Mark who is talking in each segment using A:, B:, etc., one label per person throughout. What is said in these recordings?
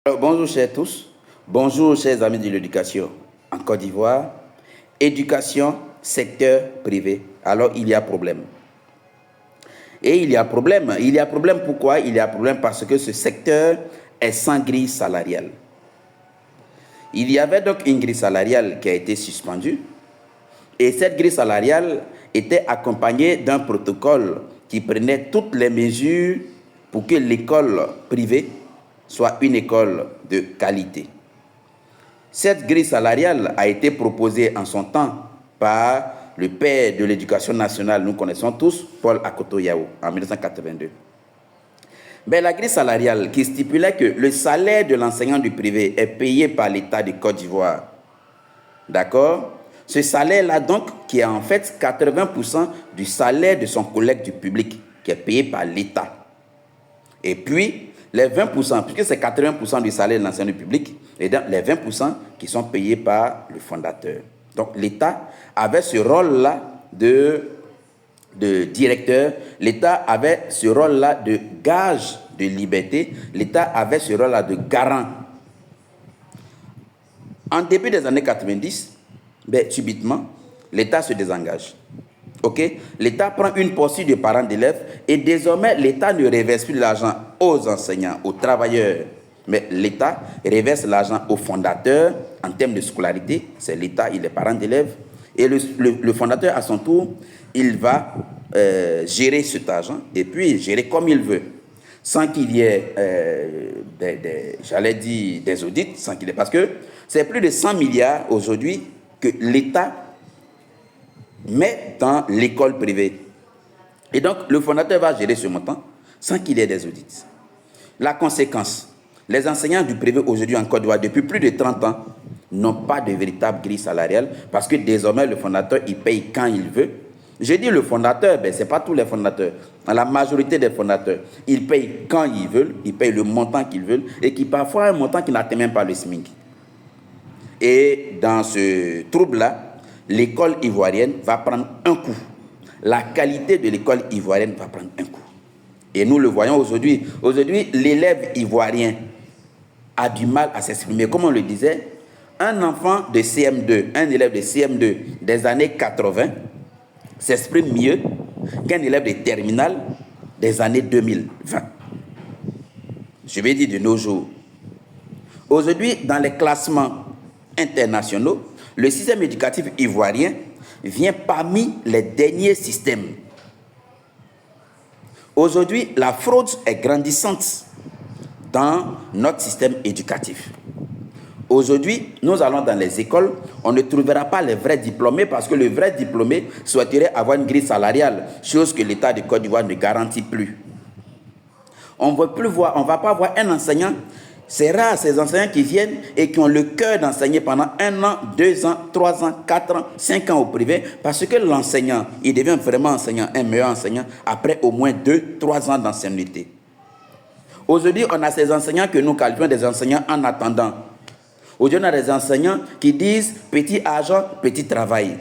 A: Alors, bonjour chers tous, bonjour chers amis de l'éducation. En Côte d'Ivoire, éducation, secteur privé. Alors il y a problème. Et il y a problème. Il y a problème pourquoi? Il y a problème parce que ce secteur est sans grille salariale. Il y avait donc une grille salariale qui a été suspendue. Et cette grille salariale était accompagnée d'un protocole qui prenait toutes les mesures pour que l'école privée soit une école de qualité. Cette grille salariale a été proposée en son temps par le père de l'éducation nationale, nous connaissons tous, Paul Akoto Yao, en 1982. Mais la grille salariale qui stipulait que le salaire de l'enseignant du privé est payé par l'État de Côte d'Ivoire. D'accord? Ce salaire-là, donc, qui est en fait 80% du salaire de son collègue du public, qui est payé par l'État. Et puis, les 20%, puisque c'est 80% du salaire de l'enseignant du public, et donc les 20% qui sont payés par le fondateur. Donc, l'État avait ce rôle-là de directeur, l'État avait ce rôle-là de gage de liberté, l'État avait ce rôle-là de garant. En début des années 90, subitement, l'État se désengage. Okay? L'État prend une portion de parents d'élèves et désormais, l'État ne reverse plus l'argent aux enseignants, aux travailleurs, mais l'État reverse l'argent aux fondateurs en termes de scolarité. C'est l'État et les parents d'élèves. Et le fondateur, à son tour, il va gérer cet argent et puis gérer comme il veut, sans qu'il y ait, des audits, sans qu'il y ait, parce que c'est plus de 100 milliards aujourd'hui que l'État met dans l'école privée. Et donc, le fondateur va gérer ce montant sans qu'il y ait des audits. La conséquence, les enseignants du privé aujourd'hui en Côte d'Ivoire, depuis plus de 30 ans, n'ont pas de véritable grille salariale parce que désormais, le fondateur, il paye quand il veut. Je dis le fondateur, ce n'est pas tous les fondateurs. La majorité des fondateurs, ils payent quand ils veulent, ils payent le montant qu'ils veulent et qui parfois un montant qui n'atteint même pas le SMIC. Et dans ce trouble-là, l'école ivoirienne va prendre un coup. La qualité de l'école ivoirienne va prendre un coup. Et nous le voyons aujourd'hui. Aujourd'hui, l'élève ivoirien a du mal à s'exprimer. Comme on le disait, un enfant de CM2, un élève de CM2 des années 80 s'exprime mieux qu'un élève de terminale des années 2020. Je vais dire de nos jours. Aujourd'hui, dans les classements internationaux, le système éducatif ivoirien vient parmi les derniers systèmes. Aujourd'hui, la fraude est grandissante dans notre système éducatif. Aujourd'hui, nous allons dans les écoles, on ne trouvera pas les vrais diplômés parce que le vrai diplômé souhaiterait avoir une grille salariale, chose que l'État de Côte d'Ivoire ne garantit plus. On ne va pas voir un enseignant. C'est rare ces enseignants qui viennent et qui ont le cœur d'enseigner pendant 1 an, 2 ans, 3 ans, 4 ans, 5 ans au privé, parce que l'enseignant, il devient vraiment enseignant, un meilleur enseignant, après au moins 2, 3 ans d'ancienneté. Aujourd'hui, on a ces enseignants que nous qualifions des enseignants en attendant. Aujourd'hui, on a des enseignants qui disent petit argent, petit travail.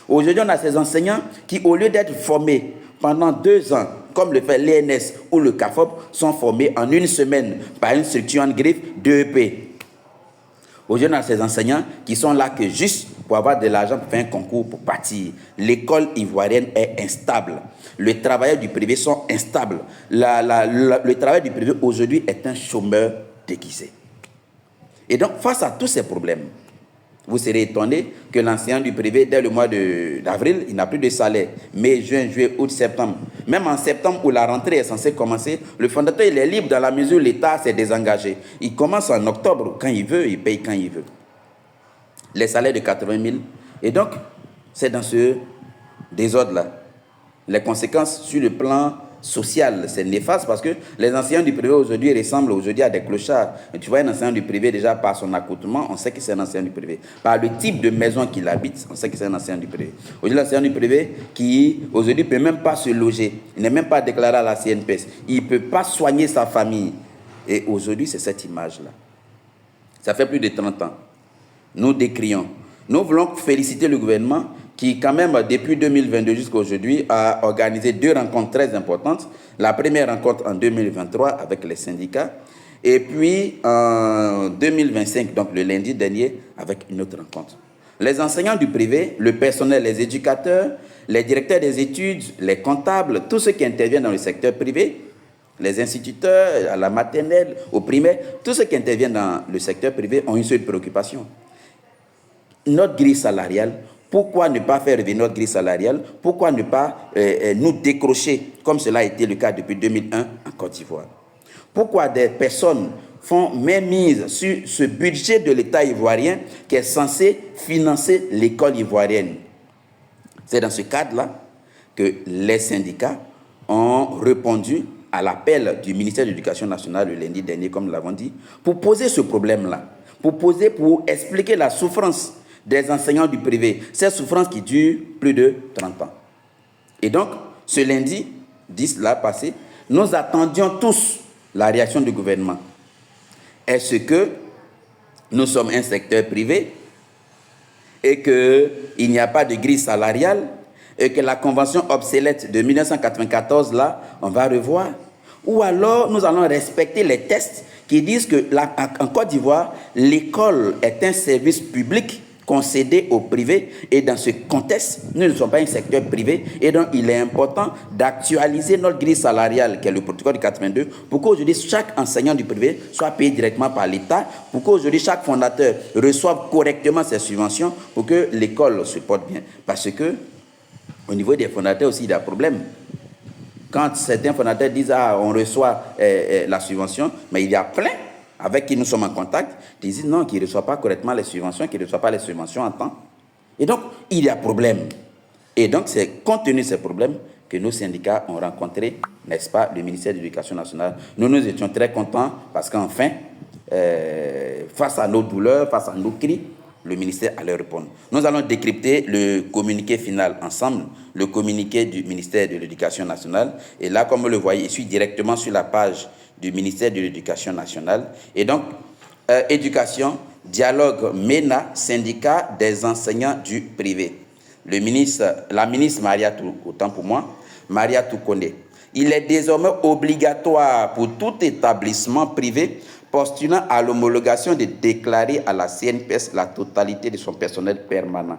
A: Aujourd'hui, on a ces enseignants qui, au lieu d'être formés pendant 2 ans, comme le fait l'ENS ou le CAFOP, sont formés en 1 semaine par une structure en griffe d'EEP. Aujourd'hui, on a ces enseignants qui sont là que juste pour avoir de l'argent pour faire un concours, pour partir. L'école ivoirienne est instable. Les travailleurs du privé sont instables. Le travail du privé aujourd'hui est un chômeur déguisé. Et donc, face à tous ces problèmes, vous serez étonné que l'enseignant du privé, dès le mois d'avril, il n'a plus de salaire. Mai, juin, juillet, août, septembre. Même en septembre, où la rentrée est censée commencer, le fondateur, il est libre dans la mesure où l'État s'est désengagé. Il commence en octobre, quand il veut, il paye quand il veut. Les salaires de 80 000. Et donc, c'est dans ce désordre-là. Les conséquences sur le plan social, c'est néfaste parce que les enseignants du privé aujourd'hui ressemblent à des clochards. Et tu vois un enseignant du privé déjà par son accoutrement, on sait que c'est un enseignant du privé. Par le type de maison qu'il habite, on sait que c'est un enseignant du privé. Aujourd'hui, l'enseignant du privé qui aujourd'hui ne peut même pas se loger, il n'est même pas déclaré à la CNPS, il ne peut pas soigner sa famille. Et aujourd'hui, c'est cette image-là. Ça fait plus de 30 ans. Nous décrions. Nous voulons féliciter le gouvernement qui, quand même, depuis 2022 jusqu'à aujourd'hui, a organisé 2 rencontres très importantes. La première rencontre en 2023 avec les syndicats Et puis, en 2025, donc le lundi dernier, avec une autre rencontre. Les enseignants du privé, le personnel, les éducateurs, les directeurs des études, les comptables, tous ceux qui interviennent dans le secteur privé, les instituteurs, à la maternelle, au primaire, tous ceux qui interviennent dans le secteur privé ont une seule préoccupation. Notre grille salariale, pourquoi ne pas faire revenir notre grille salariale? Pourquoi ne pas nous décrocher, comme cela a été le cas depuis 2001 en Côte d'Ivoire? Pourquoi des personnes font mainmise sur ce budget de l'État ivoirien qui est censé financer l'école ivoirienne? C'est dans ce cadre-là que les syndicats ont répondu à l'appel du ministère de l'Éducation nationale le lundi dernier, comme nous l'avons dit, pour poser ce problème-là, pour expliquer la souffrance des enseignants du privé, cette souffrance qui dure plus de 30 ans. Et donc, ce lundi 10 là passé, nous attendions tous la réaction du gouvernement. Est-ce que nous sommes un secteur privé et qu'il n'y a pas de grille salariale et que la convention obsolète de 1994, là, on va revoir? Ou alors nous allons respecter les textes qui disent qu'en Côte d'Ivoire, l'école est un service public concédé au privé, et dans ce contexte, nous ne sommes pas un secteur privé, et donc il est important d'actualiser notre grille salariale, qui est le protocole de 82, pour qu'aujourd'hui chaque enseignant du privé soit payé directement par l'État, pour qu'aujourd'hui chaque fondateur reçoive correctement ses subventions, pour que l'école se porte bien. Parce que au niveau des fondateurs aussi, il y a un problème. Quand certains fondateurs disent « Ah, on reçoit la subvention », mais il y a plein avec qui nous sommes en contact, qui disent non, qu'ils ne reçoivent pas correctement les subventions, qu'ils ne reçoivent pas les subventions en temps. Et donc, il y a problème. Et donc, c'est compte tenu de ces problèmes que nos syndicats ont rencontré, n'est-ce pas, le ministère de l'Éducation nationale. Nous étions très contents parce qu'enfin, face à nos douleurs, face à nos cris, le ministère allait répondre. Nous allons décrypter le communiqué final ensemble, le communiqué du ministère de l'Éducation nationale. Et là, comme vous le voyez, il suit directement sur la page du ministère de l'Éducation nationale. Et donc, éducation, dialogue MENA, syndicat des enseignants du privé. La ministre autant pour moi, Maria Toukonde. Il est désormais obligatoire pour tout établissement privé postulant à l'homologation de déclarer à la CNPS la totalité de son personnel permanent.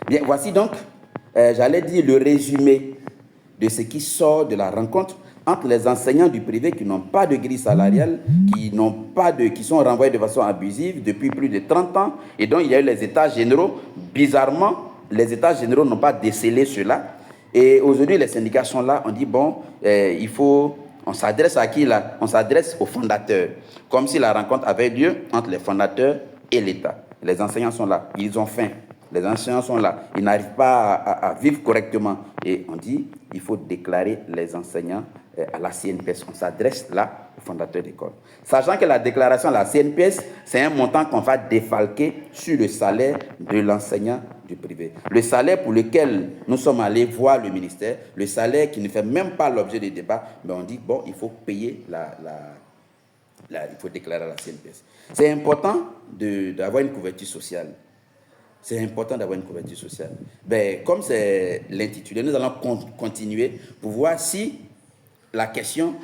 A: Bien, voici donc, j'allais dire, le résumé de ce qui sort de la rencontre entre les enseignants du privé qui n'ont pas de grille salariale, qui sont renvoyés de façon abusive depuis plus de 30 ans, et dont il y a eu les états généraux. Bizarrement, les états généraux n'ont pas décelé cela. Et aujourd'hui, les syndicats sont là, on dit, bon, on s'adresse à qui là? On s'adresse aux fondateurs, comme si la rencontre avait lieu entre les fondateurs et l'État. Les enseignants sont là, ils ont faim. Les enseignants sont là, ils n'arrivent pas à vivre correctement. Et on dit, il faut déclarer les enseignants à la CNPS. On s'adresse là aux fondateurs d'école. Sachant que la déclaration à la CNPS, c'est un montant qu'on va défalquer sur le salaire de l'enseignant du privé. Le salaire pour lequel nous sommes allés voir le ministère, le salaire qui ne fait même pas l'objet des débats, mais on dit, bon, il faut payer il faut déclarer à la CNPS. C'est important d'avoir une couverture sociale. C'est important d'avoir une couverture sociale. Comme c'est l'intitulé, nous allons continuer pour voir si la question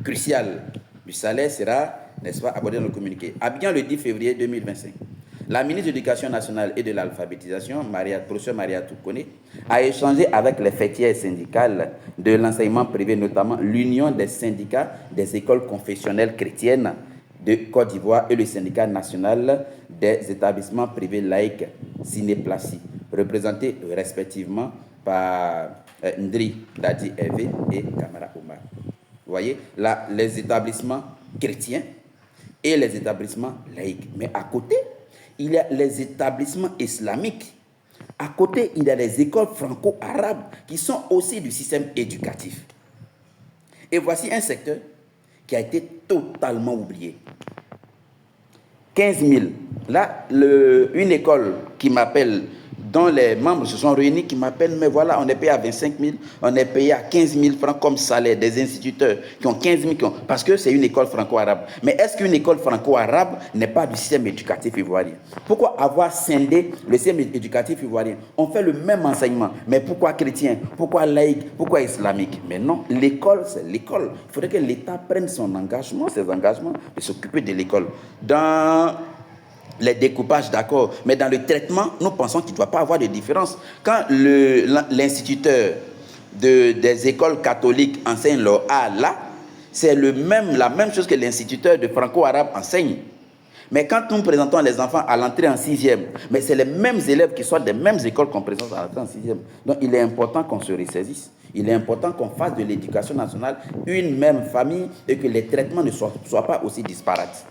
A: cruciale du salaire sera, n'est-ce pas, abordée dans le communiqué. Abidjan, le 10 février 2025. La ministre de l'Éducation nationale et de l'alphabétisation, professeure Maria Toukonde, a échangé avec les fêtières syndicales de l'enseignement privé, notamment l'Union des syndicats des écoles confessionnelles chrétiennes de Côte d'Ivoire et le syndicat national des établissements privés laïcs Cinéplacie, représentés respectivement par Ndri Dadi Hervé et Kamara Omar. Vous voyez, là, les établissements chrétiens et les établissements laïcs. Mais à côté, il y a les établissements islamiques. À côté, il y a les écoles franco-arabes qui sont aussi du système éducatif. Et voici un secteur qui a été totalement oublié. 15 000. Là, une école qui m'appelle dont les membres se sont réunis qui m'appellent, mais voilà, on est payé à 25 000, on est payé à 15 000 francs comme salaire, des instituteurs qui ont 15 000, parce que c'est une école franco-arabe. Mais est-ce qu'une école franco-arabe n'est pas du système éducatif ivoirien? Pourquoi avoir scindé le système éducatif ivoirien? On fait le même enseignement, mais pourquoi chrétien? Pourquoi laïque? Pourquoi islamique? Mais non, l'école, c'est l'école. Il faudrait que l'État prenne ses engagements, de s'occuper de l'école. Dans les découpages, d'accord, mais dans le traitement, nous pensons qu'il ne doit pas avoir de différence. Quand l'instituteur des écoles catholiques enseigne leur A là, c'est la même chose que l'instituteur de franco-arabe enseigne. Mais quand nous présentons les enfants à l'entrée en 6e, mais c'est les mêmes élèves qui sortent des mêmes écoles qu'on présente à l'entrée en 6e. Donc il est important qu'on se ressaisisse. Il est important qu'on fasse de l'éducation nationale une même famille et que les traitements ne soient pas aussi disparates.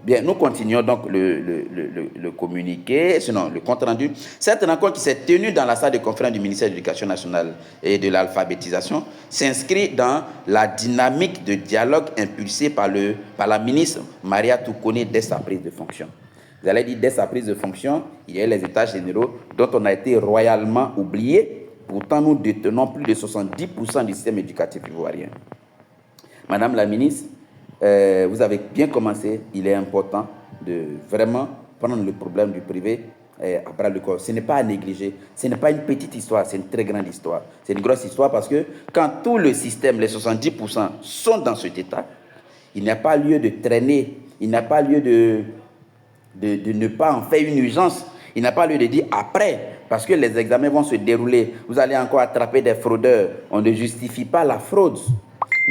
A: Bien, nous continuons donc le communiqué, sinon le compte rendu. Cette rencontre qui s'est tenue dans la salle de conférence du ministère de l'Éducation nationale et de l'alphabétisation s'inscrit dans la dynamique de dialogue impulsée par la ministre Maria Toukone dès sa prise de fonction. Vous allez dire, dès sa prise de fonction, il y a les états généraux dont on a été royalement oublié. Pourtant, nous détenons plus de 70% du système éducatif ivoirien. Madame la ministre, vous avez bien commencé. Il est important de vraiment prendre le problème du privé à bras le corps. Ce n'est pas à négliger. Ce n'est pas une petite histoire, c'est une très grande histoire. C'est une grosse histoire parce que quand tout le système, les 70%, sont dans cet état, il n'y a pas lieu de traîner, il n'y a pas lieu de ne pas en faire une urgence. Il n'y a pas lieu de dire après, parce que les examens vont se dérouler. Vous allez encore attraper des fraudeurs. On ne justifie pas la fraude.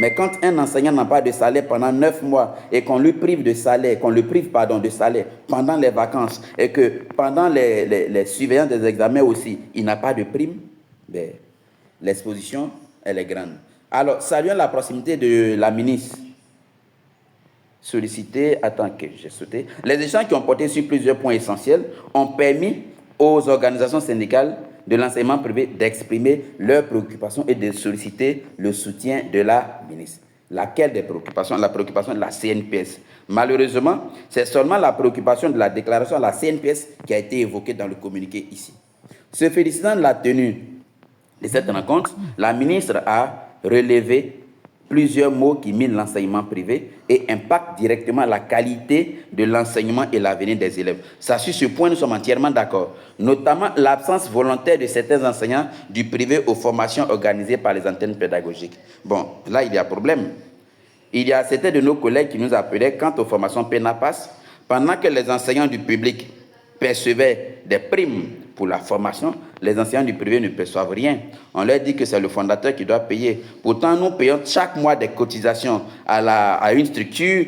A: Mais quand un enseignant n'a pas de salaire pendant 9 mois et qu'on lui prive de salaire, de salaire pendant les vacances et que pendant les surveillances des examens aussi, il n'a pas de prime, ben, l'exposition, elle est grande. Alors, saluons la proximité de la ministre. Les échanges qui ont porté sur plusieurs points essentiels ont permis aux organisations syndicales de l'enseignement privé d'exprimer leurs préoccupations et de solliciter le soutien de la ministre. Laquelle des préoccupations? La préoccupation de la CNPS. Malheureusement, c'est seulement la préoccupation de la déclaration de la CNPS qui a été évoquée dans le communiqué ici. Se félicitant de la tenue de cette rencontre, la ministre a relevé plusieurs mots qui minent l'enseignement privé et impactent directement la qualité de l'enseignement et l'avenir des élèves. Ça, sur ce point, nous sommes entièrement d'accord. Notamment l'absence volontaire de certains enseignants du privé aux formations organisées par les antennes pédagogiques. Bon, là, il y a problème. Il y a certains de nos collègues qui nous appelaient quant aux formations PENAPAS, pendant que les enseignants du public percevaient des primes pour la formation, les enseignants du privé ne perçoivent rien. On leur dit que c'est le fondateur qui doit payer. Pourtant, nous payons chaque mois des cotisations à une structure,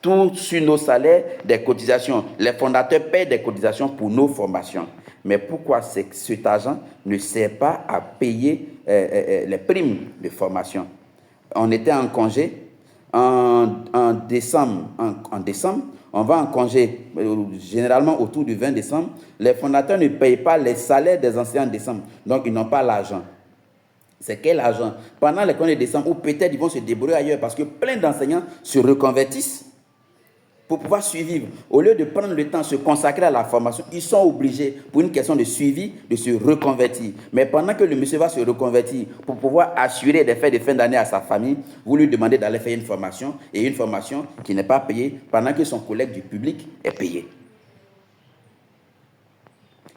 A: tout sur nos salaires, des cotisations. Les fondateurs paient des cotisations pour nos formations. Mais pourquoi cet argent ne sert pas à payer les primes de formation? On était en congé en décembre. On va en congé, généralement autour du 20 décembre. Les fondateurs ne payent pas les salaires des enseignants en décembre. Donc, ils n'ont pas l'argent. C'est quel argent? Pendant les congés de décembre, ou peut-être ils vont se débrouiller ailleurs parce que plein d'enseignants se reconvertissent pour pouvoir suivre. Au lieu de prendre le temps de se consacrer à la formation, ils sont obligés, pour une question de suivi, de se reconvertir. Mais pendant que le monsieur va se reconvertir pour pouvoir assurer des fêtes de fin d'année à sa famille, vous lui demandez d'aller faire une formation, et une formation qui n'est pas payée pendant que son collègue du public est payé.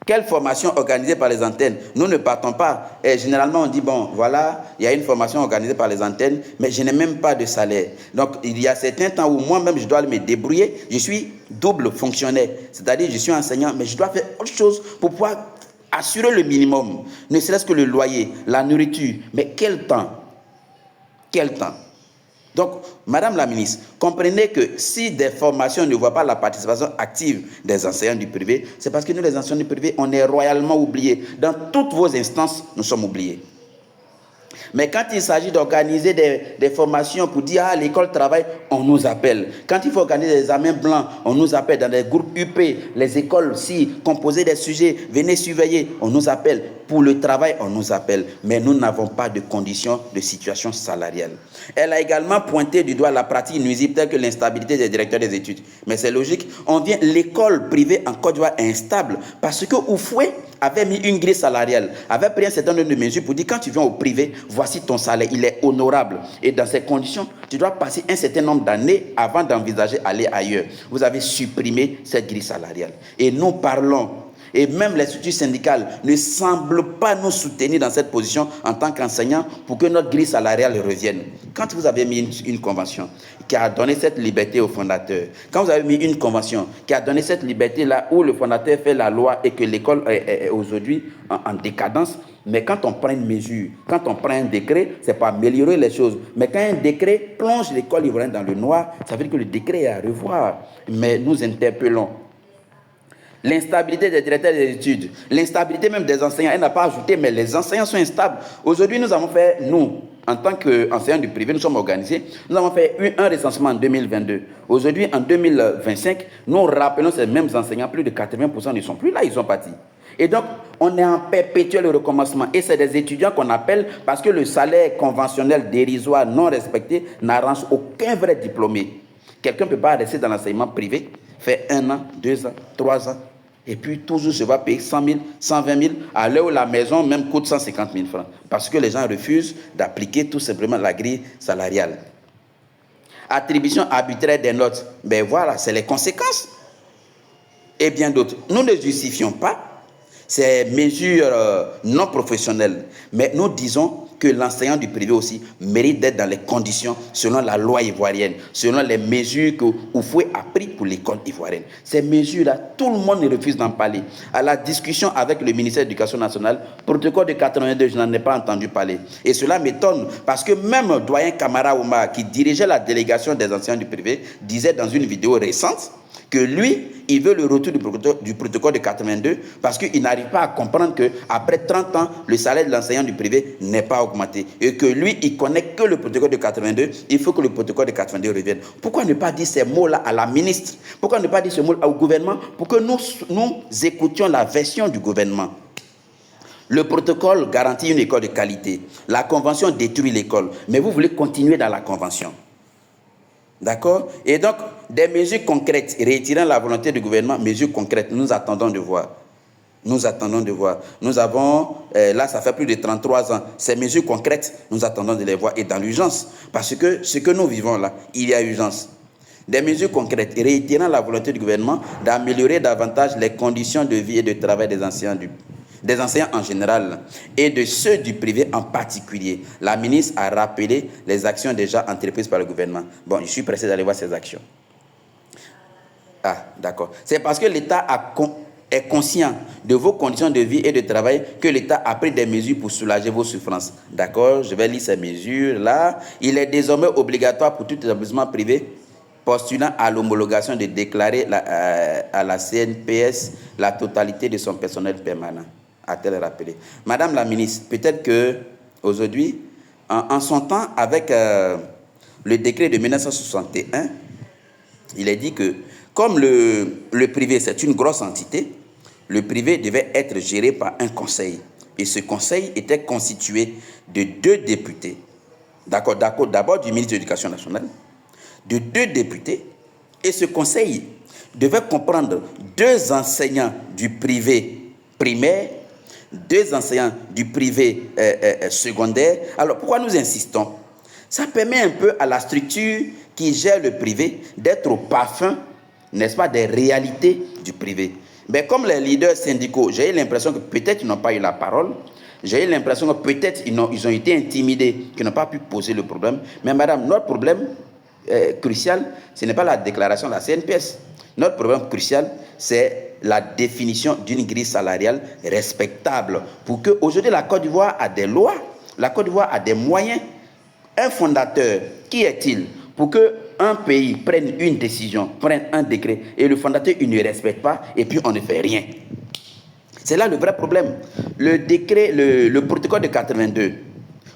A: Quelle formation organisée par les antennes? Nous ne partons pas. Et généralement, on dit, bon, voilà, il y a une formation organisée par les antennes, mais je n'ai même pas de salaire. Donc, il y a certains temps où moi-même, je dois me débrouiller. Je suis double fonctionnaire, c'est-à-dire je suis enseignant, mais je dois faire autre chose pour pouvoir assurer le minimum, ne serait-ce que le loyer, la nourriture. Mais quel temps? Quel temps? Donc, Madame la ministre, comprenez que si des formations ne voient pas la participation active des enseignants du privé, c'est parce que nous, les enseignants du privé, on est royalement oubliés. Dans toutes vos instances, nous sommes oubliés. Mais quand il s'agit d'organiser des formations pour dire « Ah, l'école travaille », on nous appelle. Quand il faut organiser des examens blancs, on nous appelle. Dans des groupes UP, les écoles aussi, composer des sujets, venez surveiller, on nous appelle. Pour le travail, on nous appelle. Mais nous n'avons pas de conditions de situation salariale. Elle a également pointé du doigt la pratique nuisible telle que l'instabilité des directeurs des études. Mais c'est logique, l'école privée en Côte d'Ivoire est instable parce que Oufoué avait mis une grille salariale, avait pris un certain nombre de mesures pour dire quand tu viens au privé, voici ton salaire, il est honorable. Et dans ces conditions, tu dois passer un certain nombre d'années avant d'envisager aller ailleurs. Vous avez supprimé cette grille salariale. Et nous parlons, et même les structures syndicales ne semblent pas nous soutenir dans cette position en tant qu'enseignants pour que notre grille salariale revienne. Quand vous avez mis une convention qui a donné cette liberté au fondateur, quand vous avez mis une convention qui a donné cette liberté-là où le fondateur fait la loi et que l'école est aujourd'hui en décadence, mais quand on prend une mesure, quand on prend un décret, c'est pour améliorer les choses. Mais quand un décret plonge l'école ivoirienne dans le noir, ça veut dire que le décret est à revoir. Mais nous interpellons l'instabilité des directeurs des études, l'instabilité même des enseignants. Elle n'a pas ajouté, mais les enseignants sont instables. Aujourd'hui, nous avons fait, nous, en tant qu'enseignants du privé, nous sommes organisés, nous avons fait un recensement en 2022. Aujourd'hui, en 2025, nous rappelons ces mêmes enseignants, plus de 80% ne sont plus là, ils sont partis. Et donc, on est en perpétuel recommencement. Et c'est des étudiants qu'on appelle parce que le salaire conventionnel dérisoire non respecté n'arrange aucun vrai diplômé. Quelqu'un ne peut pas rester dans l'enseignement privé, faire 1 an, 2 ans, 3 ans, et puis toujours se va payer 100 000, 120 000, à l'heure où la maison même coûte 150 000 francs. Parce que les gens refusent d'appliquer tout simplement la grille salariale. Attribution arbitraire des notes, ben voilà, c'est les conséquences. Et bien d'autres. Nous ne justifions pas ces mesures non professionnelles, mais nous disons que l'enseignant du privé aussi mérite d'être dans les conditions selon la loi ivoirienne, selon les mesures que Oufoué a prises pour l'école ivoirienne. Ces mesures-là, tout le monde refuse d'en parler. À la discussion avec le ministère de l'Éducation nationale, protocole de 82, je n'en ai pas entendu parler. Et cela m'étonne parce que même doyen Kamara Oumar, qui dirigeait la délégation des enseignants du privé, disait dans une vidéo récente que lui, il veut le retour du protocole de 82 parce qu'il n'arrive pas à comprendre qu'après 30 ans, le salaire de l'enseignant du privé n'est pas augmenté. Et que lui, il connaît que le protocole de 82, il faut que le protocole de 82 revienne. Pourquoi ne pas dire ces mots-là à la ministre? Pourquoi ne pas dire ce mot au gouvernement? Pour que nous écoutions la version du gouvernement. Le protocole garantit une école de qualité. La convention détruit l'école. Mais vous voulez continuer dans la convention. D'accord? Et donc, des mesures concrètes, retirant la volonté du gouvernement, mesures concrètes, nous attendons de voir. Nous attendons de voir. Nous avons, là, ça fait plus de 33 ans, ces mesures concrètes, nous attendons de les voir et dans l'urgence. Parce que ce que nous vivons là, il y a urgence. Des mesures concrètes, réitérant la volonté du gouvernement d'améliorer davantage les conditions de vie et de travail des enseignants en général et de ceux du privé en particulier. La ministre a rappelé les actions déjà entreprises par le gouvernement. Bon, je suis pressé d'aller voir ces actions. Ah, d'accord. C'est parce que l'État est conscient de vos conditions de vie et de travail que l'État a pris des mesures pour soulager vos souffrances. D'accord, je vais lire ces mesures-là. Il est désormais obligatoire pour tout établissement privé postulant à l'homologation de déclarer à la CNPS la totalité de son personnel permanent, a-t-elle rappelé. Madame la ministre, peut-être qu'aujourd'hui, en son temps, avec le décret de 1961, il est dit que comme le privé, c'est une grosse entité, le privé devait être géré par un conseil. Et ce conseil était constitué de 2 députés. D'abord du ministre de l'Éducation nationale, de 2 députés. Et ce conseil devait comprendre 2 enseignants du privé primaire, 2 enseignants du privé secondaire. Alors, pourquoi nous insistons? Ça permet un peu à la structure qui gère le privé d'être au parfum, n'est-ce pas, des réalités du privé. Mais comme les leaders syndicaux, j'ai eu l'impression que peut-être ils n'ont pas eu la parole, j'ai eu l'impression que peut-être ils ont été intimidés, qu'ils n'ont pas pu poser le problème. Mais madame, notre problème crucial, ce n'est pas la déclaration de la CNPS. Notre problème crucial, c'est la définition d'une grille salariale respectable. Pour qu'aujourd'hui, la Côte d'Ivoire a des lois, la Côte d'Ivoire a des moyens. Un fondateur, qui est-il? Pour qu'un pays prenne une décision, prenne un décret, et le fondateur, il ne respecte pas, et puis on ne fait rien. C'est là le vrai problème. Le décret, le protocole de 82,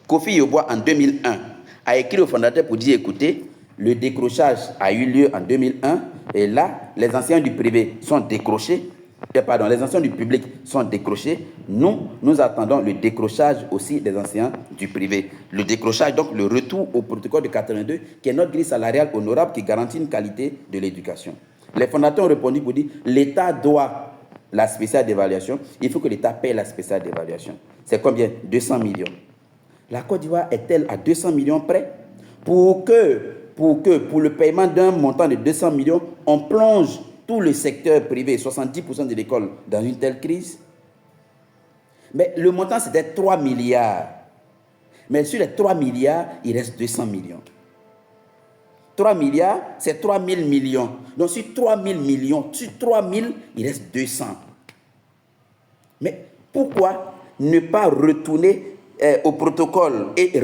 A: Kofi Yeboah en 2001 a écrit au fondateur pour dire, écoutez, le décrochage a eu lieu en 2001, et là, les enseignants du privé sont décrochés, les enseignants du public sont décrochés. Nous attendons le décrochage aussi des enseignants du privé. Le décrochage, donc le retour au protocole de 82, qui est notre grille salariale honorable qui garantit une qualité de l'éducation. Les fondateurs ont répondu pour dire l'État doit la spéciale d'évaluation, il faut que l'État paye la spéciale d'évaluation. C'est combien? 200 millions. La Côte d'Ivoire est-elle à 200 millions près pour le paiement d'un montant de 200 millions, on plonge tout le secteur privé, 70% de l'école, dans une telle crise? Mais le montant, c'était 3 milliards. Mais sur les 3 milliards, il reste 200 millions. 3 milliards, c'est 3 000 millions. Donc sur 3 000 millions, sur 3 000, il reste 200. Mais pourquoi ne pas retourner au protocole et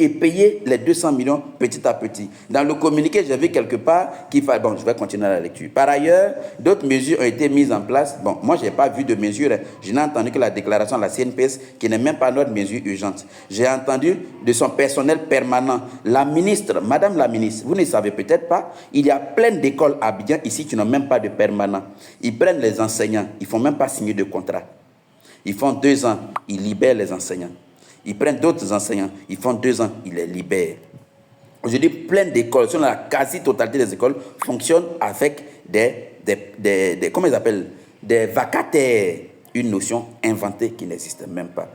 A: payer les 200 millions petit à petit? Dans le communiqué, j'ai vu quelque part qu'il fallait... Bon, je vais continuer la lecture. Par ailleurs, d'autres mesures ont été mises en place. Bon, moi, je n'ai pas vu de mesures. Je n'ai entendu que la déclaration de la CNPS, qui n'est même pas notre mesure urgente. J'ai entendu de son personnel permanent. La ministre, Madame la ministre, vous ne savez peut-être pas, il y a plein d'écoles à Abidjan ici qui n'ont même pas de permanent. Ils prennent les enseignants, ils ne font même pas signer de contrat. Ils font 2 ans, ils libèrent les enseignants. Ils prennent d'autres enseignants, ils font 2 ans, ils les libèrent. Aujourd'hui, plein d'écoles, la quasi-totalité des écoles fonctionnent avec comment ils appellent, des vacataires, une notion inventée qui n'existe même pas.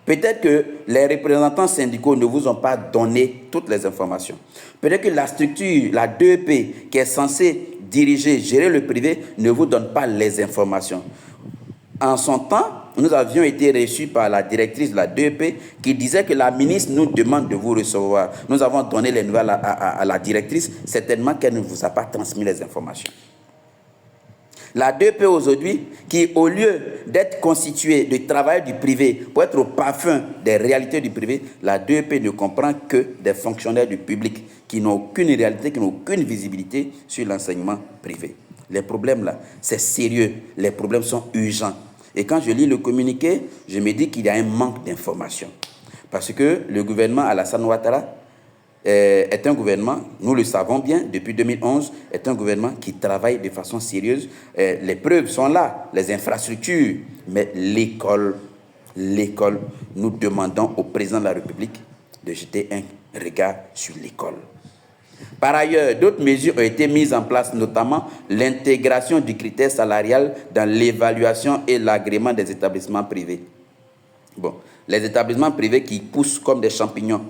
A: Peut-être que les représentants syndicaux ne vous ont pas donné toutes les informations. Peut-être que la structure, la DEP, qui est censée diriger, gérer le privé, ne vous donne pas les informations. En son temps, nous avions été reçus par la directrice de la DEP qui disait que la ministre nous demande de vous recevoir. Nous avons donné les nouvelles à la directrice, certainement qu'elle ne vous a pas transmis les informations. La DEP aujourd'hui, qui au lieu d'être constituée de travailleurs du privé pour être au parfum des réalités du privé, la DEP ne comprend que des fonctionnaires du public qui n'ont aucune réalité, qui n'ont aucune visibilité sur l'enseignement privé. Les problèmes là, c'est sérieux, les problèmes sont urgents. Et quand je lis le communiqué, je me dis qu'il y a un manque d'informations. Parce que le gouvernement Alassane Ouattara est un gouvernement, nous le savons bien, depuis 2011, est un gouvernement qui travaille de façon sérieuse. Les preuves sont là, les infrastructures. Mais l'école, nous demandons au président de la République de jeter un regard sur l'école. Par ailleurs, d'autres mesures ont été mises en place, notamment l'intégration du critère salarial dans l'évaluation et l'agrément des établissements privés. Bon, les établissements privés qui poussent comme des champignons.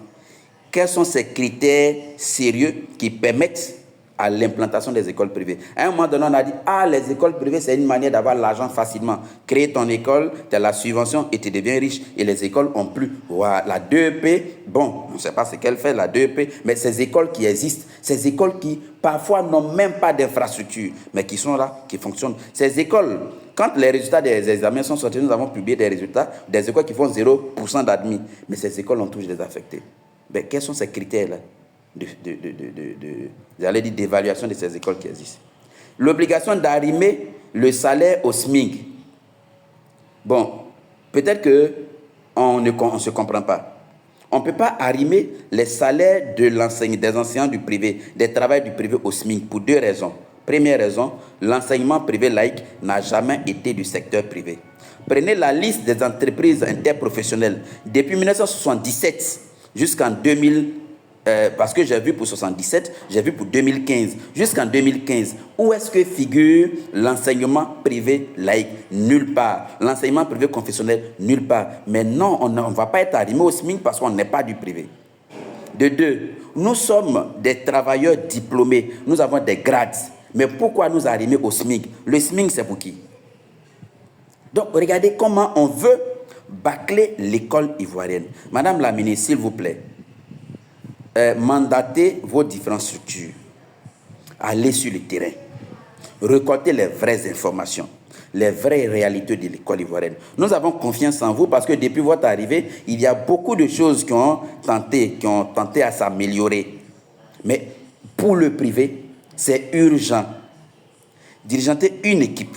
A: Quels sont ces critères sérieux qui permettent à l'implantation des écoles privées? À un moment donné, on a dit, les écoles privées, c'est une manière d'avoir l'argent facilement. Créer ton école, tu as la subvention et tu deviens riche. Et les écoles ont plus. Voilà, la DEP, bon, on ne sait pas ce qu'elle fait, la DEP, mais ces écoles qui existent, ces écoles qui, parfois, n'ont même pas d'infrastructure, mais qui sont là, qui fonctionnent. Ces écoles, quand les résultats des examens sont sortis, nous avons publié des résultats des écoles qui font 0% d'admis. Mais ces écoles ont toujours désaffecté. Mais quels sont ces critères-là d'évaluation de ces écoles qui existent? L'obligation d'arrimer le salaire au SMIC. Bon, peut-être qu'on ne se comprend pas. On ne peut pas arrimer les salaires des enseignants du privé, des travailleurs du privé au SMIC pour 2 raisons. Première raison, l'enseignement privé laïque n'a jamais été du secteur privé. Prenez la liste des entreprises interprofessionnelles. Depuis 1977 jusqu'en 2000, parce que j'ai vu pour 77, j'ai vu pour 2015, jusqu'en 2015, où est-ce que figure l'enseignement privé laïque? Nulle part. L'enseignement privé confessionnel? Nulle part. Mais non, on ne va pas être arrimé au SMIC parce qu'on n'est pas du privé. De 2, nous sommes des travailleurs diplômés, nous avons des grades. Mais pourquoi nous arrimer au SMIC? Le SMIC, c'est pour qui? Donc, regardez comment on veut bâcler l'école ivoirienne. Madame la ministre, s'il vous plaît, mandatez vos différentes structures. Allez sur le terrain. Récoltez les vraies informations, les vraies réalités de l'école ivoirienne. Nous avons confiance en vous parce que depuis votre arrivée, il y a beaucoup de choses qui ont tenté à s'améliorer. Mais pour le privé, c'est urgent. Dirigenter une équipe.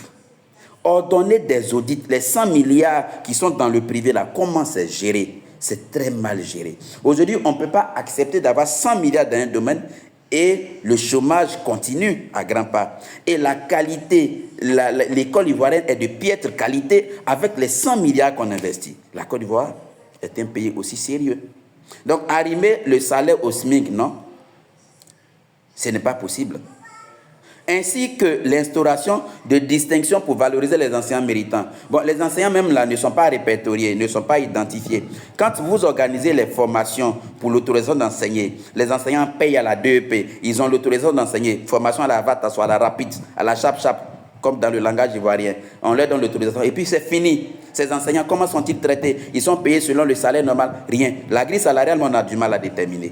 A: Ordonner des audits, les 100 milliards qui sont dans le privé, là, comment c'est géré? C'est très mal géré. Aujourd'hui, on ne peut pas accepter d'avoir 100 milliards dans un domaine et le chômage continue à grands pas. Et la qualité, l'école ivoirienne est de piètre qualité avec les 100 milliards qu'on investit. La Côte d'Ivoire est un pays aussi sérieux. Donc, arrimer le salaire au SMIC, non, ce n'est pas possible. ainsi que l'instauration de distinctions pour valoriser les enseignants méritants. Bon, les enseignants même là ne sont pas répertoriés, ne sont pas identifiés. Quand vous organisez les formations pour l'autorisation d'enseigner, les enseignants payent à la DEP, ils ont l'autorisation d'enseigner, formation à la VATA, soit à la rapide, à la chap-chap, comme dans le langage ivoirien. On leur donne l'autorisation et puis c'est fini. Ces enseignants, comment sont-ils traités? Ils sont payés selon le salaire normal? Rien. La grille salariale, on a du mal à déterminer.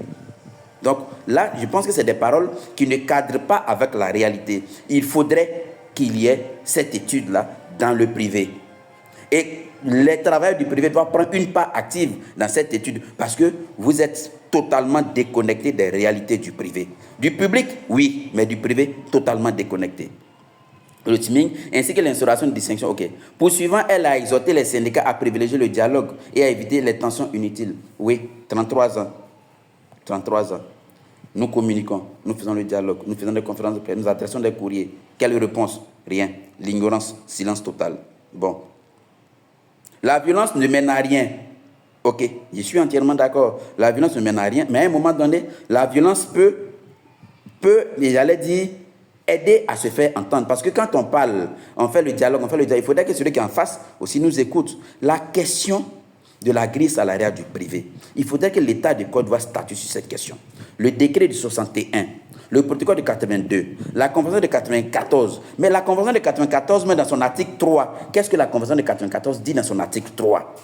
A: Donc là, je pense que c'est des paroles qui ne cadrent pas avec la réalité. Il faudrait qu'il y ait cette étude-là dans le privé. Et les travailleurs du privé doivent prendre une part active dans cette étude parce que vous êtes totalement déconnecté des réalités du privé. Du public, oui, mais du privé, totalement déconnecté. Le timing, ainsi que l'instauration de distinction. OK. Poursuivant, elle a exhorté les syndicats à privilégier le dialogue et à éviter les tensions inutiles. Oui, 33 ans. 33 ans. Nous communiquons, nous faisons le dialogue, nous faisons des conférences de presse, nous adressons des courriers. Quelle réponse? Rien. L'ignorance, silence total. Bon. La violence ne mène à rien. OK, je suis entièrement d'accord. La violence ne mène à rien, mais à un moment donné, la violence peut j'allais dire, aider à se faire entendre. Parce que quand on parle, on fait le dialogue, il faudrait que celui qui est en face aussi nous écoute. La question de la grille salariale du privé, il faudrait que l'État de Côte d'Ivoire statue sur cette question. Le décret de 61, le protocole de 82, la convention de 94. Mais la convention de 94 met dans son article 3. Qu'est-ce que la convention de 94 dit dans son article 3?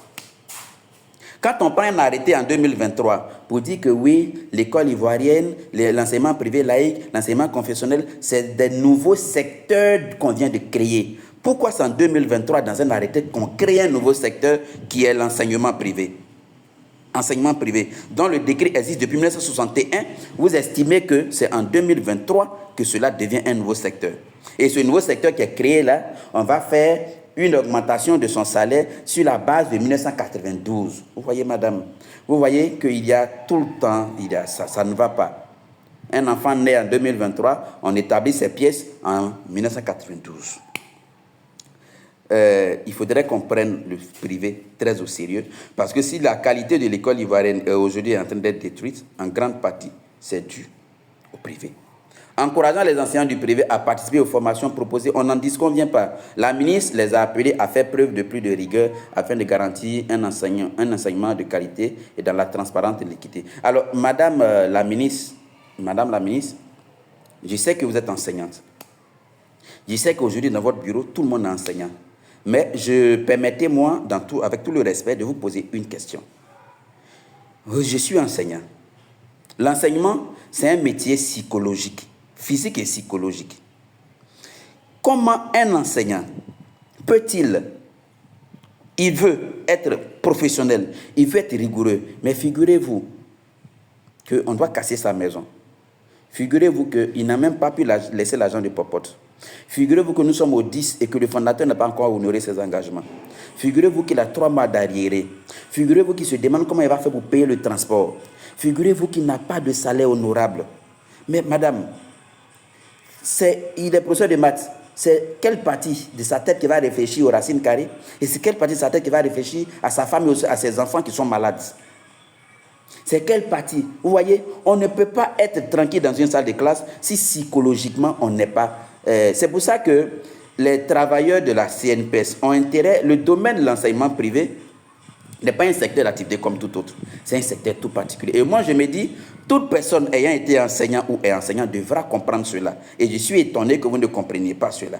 A: Quand on prend un arrêté en 2023 pour dire que oui, l'école ivoirienne, l'enseignement privé laïque, l'enseignement confessionnel, c'est des nouveaux secteurs qu'on vient de créer. Pourquoi c'est en 2023, dans un arrêté, qu'on crée un nouveau secteur qui est l'enseignement privé? Enseignement privé, dont le décret existe depuis 1961, vous estimez que c'est en 2023 que cela devient un nouveau secteur. Et ce nouveau secteur qui est créé là, on va faire une augmentation de son salaire sur la base de 1992. Vous voyez, madame, vous voyez qu'il y a tout le temps, ça ne va pas. Un enfant né en 2023, on établit ses pièces en 1992. Il faudrait qu'on prenne le privé très au sérieux, parce que si la qualité de l'école ivoirienne aujourd'hui est en train d'être détruite, en grande partie, c'est dû au privé. Encourageant les enseignants du privé à participer aux formations proposées, on n'en disconvient pas. La ministre les a appelés à faire preuve de plus de rigueur afin de garantir un enseignement de qualité et dans la transparence et l'équité. Alors, Madame la ministre, je sais que vous êtes enseignante. Je sais qu'aujourd'hui, dans votre bureau, tout le monde est enseignant. Mais permettez-moi, avec tout le respect, de vous poser une question. Je suis enseignant. L'enseignement, c'est un métier psychologique, physique et psychologique. Comment un enseignant il veut être professionnel, il veut être rigoureux, mais figurez-vous qu'on doit casser sa maison. Figurez-vous qu'il n'a même pas pu laisser l'argent de popote. Figurez-vous que nous sommes au 10 et que le fondateur n'a pas encore honoré ses engagements. Figurez-vous qu'il a 3 mois d'arriéré. Figurez-vous qu'il se demande comment il va faire pour payer le transport. Figurez-vous qu'il n'a pas de salaire honorable. Mais madame, il est professeur de maths. C'est quelle partie de sa tête qui va réfléchir aux racines carrées? Et c'est quelle partie de sa tête qui va réfléchir à sa femme et à ses enfants qui sont malades? C'est quelle partie? Vous voyez, on ne peut pas être tranquille dans une salle de classe si psychologiquement on n'est pas... c'est pour ça que les travailleurs de la CNPS ont intérêt... Le domaine de l'enseignement privé n'est pas un secteur d'activité comme tout autre. C'est un secteur tout particulier. Et moi, je me dis, toute personne ayant été enseignant ou est enseignant devra comprendre cela. Et je suis étonné que vous ne compreniez pas cela.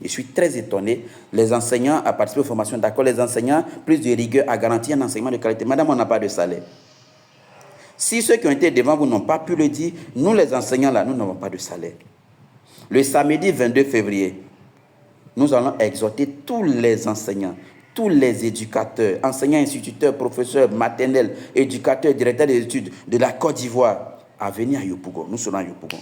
A: Je suis très étonné. Les enseignants à participer aux formations, d'accord, les enseignants, plus de rigueur à garantir un enseignement de qualité. Madame, on n'a pas de salaire. Si ceux qui ont été devant vous n'ont pas pu le dire, nous les enseignants là, nous n'avons pas de salaire. Le samedi 22 février, nous allons exhorter tous les enseignants, tous les éducateurs, enseignants, instituteurs, professeurs, maternels, éducateurs, directeurs des études de la Côte d'Ivoire à venir à Yopougon. Nous serons à Yopougon.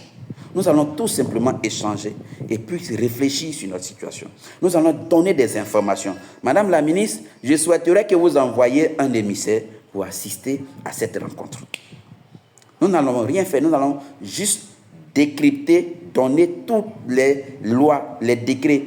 A: Nous allons tout simplement échanger et puis réfléchir sur notre situation. Nous allons donner des informations. Madame la ministre, je souhaiterais que vous envoyiez un émissaire pour assister à cette rencontre. Nous n'allons rien faire, nous allons juste décrypter, donner toutes les lois, les décrets,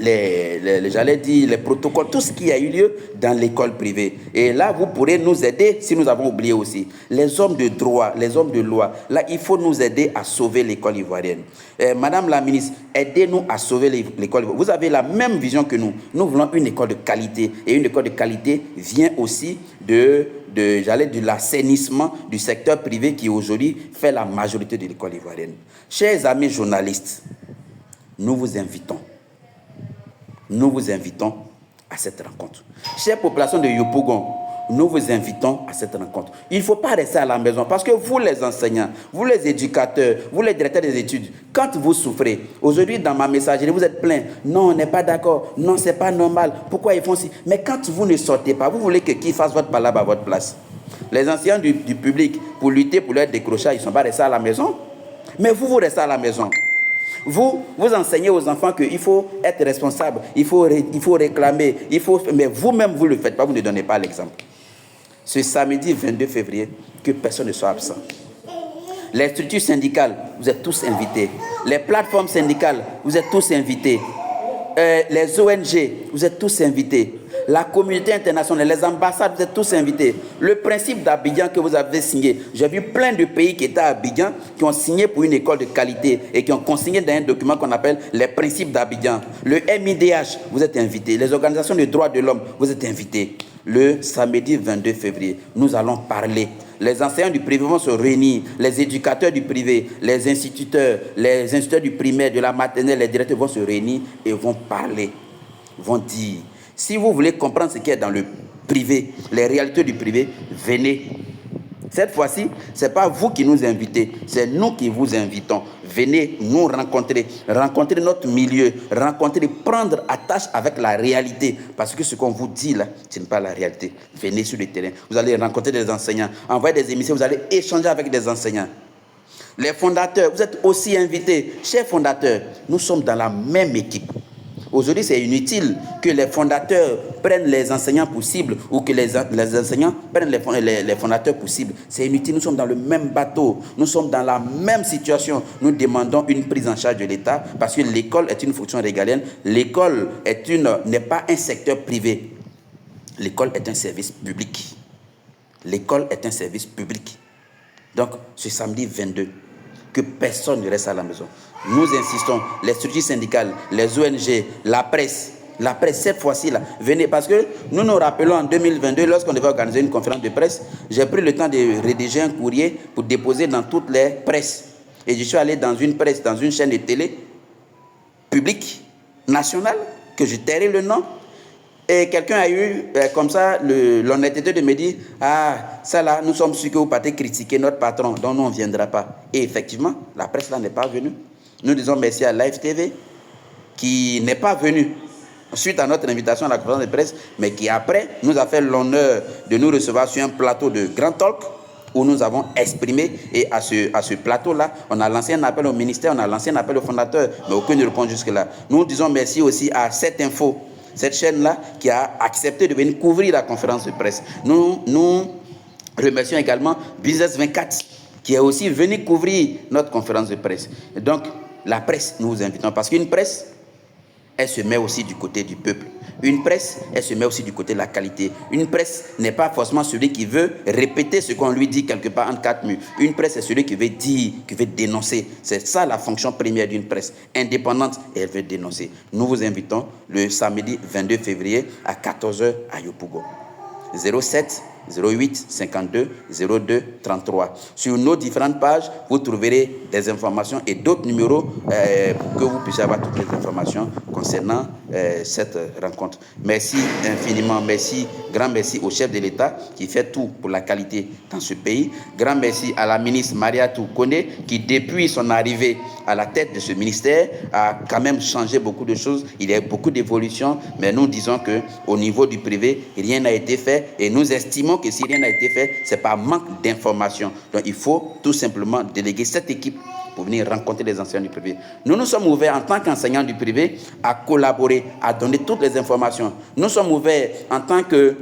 A: j'allais dire, les protocoles, tout ce qui a eu lieu dans l'école privée. Et là, vous pourrez nous aider si nous avons oublié aussi. Les hommes de droit, les hommes de loi, là, il faut nous aider à sauver l'école ivoirienne. Madame la ministre, aidez-nous à sauver l'école ivoirienne. Vous avez la même vision que nous. Nous voulons une école de qualité. Et une école de qualité vient aussi de l'assainissement du secteur privé qui aujourd'hui fait la majorité de l'école ivoirienne. Chers amis journalistes, nous vous invitons à cette rencontre. Chère population de Yopougon, nous vous invitons à cette rencontre. Il ne faut pas rester à la maison parce que vous les enseignants, vous les éducateurs, vous les directeurs des études, quand vous souffrez, aujourd'hui dans ma messagerie, vous êtes plein. Non, on n'est pas d'accord. Non, ce n'est pas normal. Pourquoi ils font ci? Mais quand vous ne sortez pas, vous voulez que qui fasse votre palabre à votre place? Les enseignants du public, pour lutter pour leur décrochage, ils ne sont pas restés à la maison. Mais vous restez à la maison. Vous enseignez aux enfants qu'il faut être responsable, il faut réclamer, mais vous-même, vous ne le faites pas, vous ne donnez pas l'exemple. Ce samedi 22 février, que personne ne soit absent. Les structures syndicales, vous êtes tous invités. Les plateformes syndicales, vous êtes tous invités. Les ONG, vous êtes tous invités. La communauté internationale, les ambassades, vous êtes tous invités. Le principe d'Abidjan que vous avez signé, j'ai vu plein de pays qui étaient à Abidjan, qui ont signé pour une école de qualité et qui ont consigné dans un document qu'on appelle les principes d'Abidjan. Le MIDH, vous êtes invités. Les organisations de droits de l'homme, vous êtes invités. Le samedi 22 février, nous allons parler. Les enseignants du privé vont se réunir, les éducateurs du privé, les instituteurs du primaire, de la maternelle, les directeurs vont se réunir et vont parler, vont dire. Si vous voulez comprendre ce qu'il y a dans le privé, les réalités du privé, venez. Cette fois-ci, ce n'est pas vous qui nous invitez, c'est nous qui vous invitons. Venez nous rencontrer notre milieu, prendre attache avec la réalité. Parce que ce qu'on vous dit là, ce n'est pas la réalité. Venez sur le terrain, vous allez rencontrer des enseignants, envoyer des émissions, vous allez échanger avec des enseignants. Les fondateurs, vous êtes aussi invités. Chers fondateurs, nous sommes dans la même équipe. Aujourd'hui, c'est inutile que les fondateurs prennent les enseignants pour cible ou que les enseignants prennent les fondateurs pour cible. C'est inutile, nous sommes dans le même bateau, nous sommes dans la même situation. Nous demandons une prise en charge de l'État parce que l'école est une fonction régalienne. L'école n'est pas un secteur privé. L'école est un service public. L'école est un service public. Donc, ce samedi 22, que personne ne reste à la maison. Nous insistons, les structures syndicales, les ONG, la presse, cette fois-ci-là, venez, parce que nous nous rappelons en 2022, lorsqu'on devait organiser une conférence de presse, j'ai pris le temps de rédiger un courrier pour déposer dans toutes les presses. Et je suis allé dans une presse, dans une chaîne de télé publique, nationale, que je tairai le nom. Et quelqu'un a eu, comme ça, l'honnêteté de me dire, ça là, nous sommes sûrs que vous partez critiquer notre patron, donc nous on ne viendra pas. Et effectivement, la presse là n'est pas venue. Nous disons merci à Live TV, qui n'est pas venu suite à notre invitation à la conférence de presse, mais qui après nous a fait l'honneur de nous recevoir sur un plateau de Grand Talk, où nous avons exprimé, et à ce plateau-là, on a lancé un appel au ministère, on a lancé un appel au fondateur, mais aucun ne répond jusque-là. Nous disons merci aussi à cette info, cette chaîne-là, qui a accepté de venir couvrir la conférence de presse. Nous remercions également Business 24, qui est aussi venu couvrir notre conférence de presse. Et donc, la presse, nous vous invitons, parce qu'une presse, elle se met aussi du côté du peuple. Une presse, elle se met aussi du côté de la qualité. Une presse n'est pas forcément celui qui veut répéter ce qu'on lui dit quelque part entre quatre murs. Une presse, c'est celui qui veut dire, qui veut dénoncer. C'est ça la fonction première d'une presse. Indépendante, et elle veut dénoncer. Nous vous invitons le samedi 22 février à 14h à Yopougon. 07 08 52 02 33. Sur nos différentes pages, vous trouverez des informations et d'autres numéros pour que vous puissiez avoir toutes les informations concernant cette rencontre. Merci infiniment, grand merci au chef de l'État qui fait tout pour la qualité dans ce pays. Grand merci à la ministre Mariatou Kone qui, depuis son arrivée à la tête de ce ministère, a quand même changé beaucoup de choses. Il y a eu beaucoup d'évolutions, mais nous disons qu'au niveau du privé, rien n'a été fait et nous estimons que si rien n'a été fait, c'est par manque d'information. Donc il faut tout simplement déléguer cette équipe pour venir rencontrer les enseignants du privé. Nous sommes ouverts en tant qu'enseignants du privé à collaborer, à donner toutes les informations. Nous sommes ouverts en tant que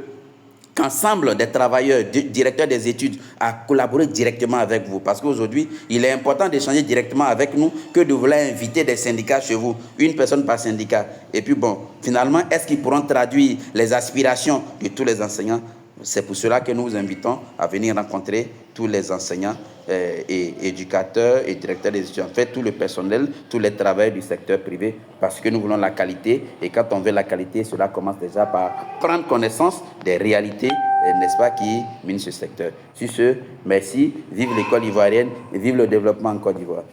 A: qu'ensemble des travailleurs, directeurs des études, à collaborer directement avec vous. Parce qu'aujourd'hui, il est important d'échanger directement avec nous que de vouloir inviter des syndicats chez vous, une personne par syndicat. Et puis bon, finalement, est-ce qu'ils pourront traduire les aspirations de tous les enseignants? C'est pour cela que nous vous invitons à venir rencontrer tous les enseignants et éducateurs et directeurs des études, en fait, tout le personnel, tous les travailleurs du secteur privé, parce que nous voulons la qualité. Et quand on veut la qualité, cela commence déjà par prendre connaissance des réalités, n'est-ce pas, qui minent ce secteur. Sur ce, merci, vive l'école ivoirienne et vive le développement en Côte d'Ivoire.